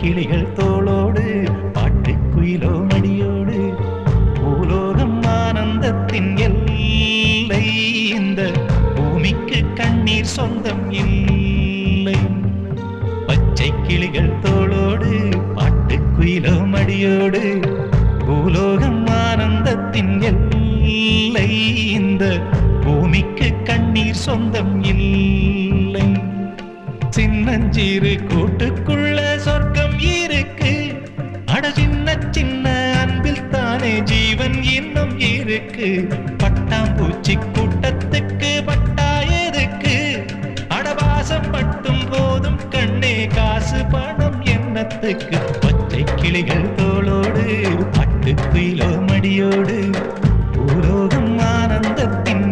கிளிகள் தோளோடு பாட்டுக்குயிலோ மடியோடு பூலோகம் ஆனந்தத்தின் எல்லை இந்த பூமிக்கு கண்ணீர் சொந்தம் இல்லை பச்சை கிளிகள் தோளோடு பாட்டுக்குயிலோ மடியோடு பூலோகம் ஆனந்தத்தின் எல்லை இந்த பூமிக்கு கண்ணீர் சொந்தம் இல்லை சின்னஞ்சிறு கூட்டுக்குள்ள சொர்க்கம் இருக்கு அட சின்ன சின்ன அன்பில் தானே ஜீவன் இன்னும் இருக்கு பட்டாம்பூச்சி கூட்டத்துக்கு பட்டா எதுக்கு அடவாசம் மட்டும் போதும் கண்ணே காசு பணம் என்னத்துக்கு பச்சை கிளிகள் தோளோடு பாட்டுக்குயிலோ மடியோடு பூலோகம் ஆனந்தத்தின்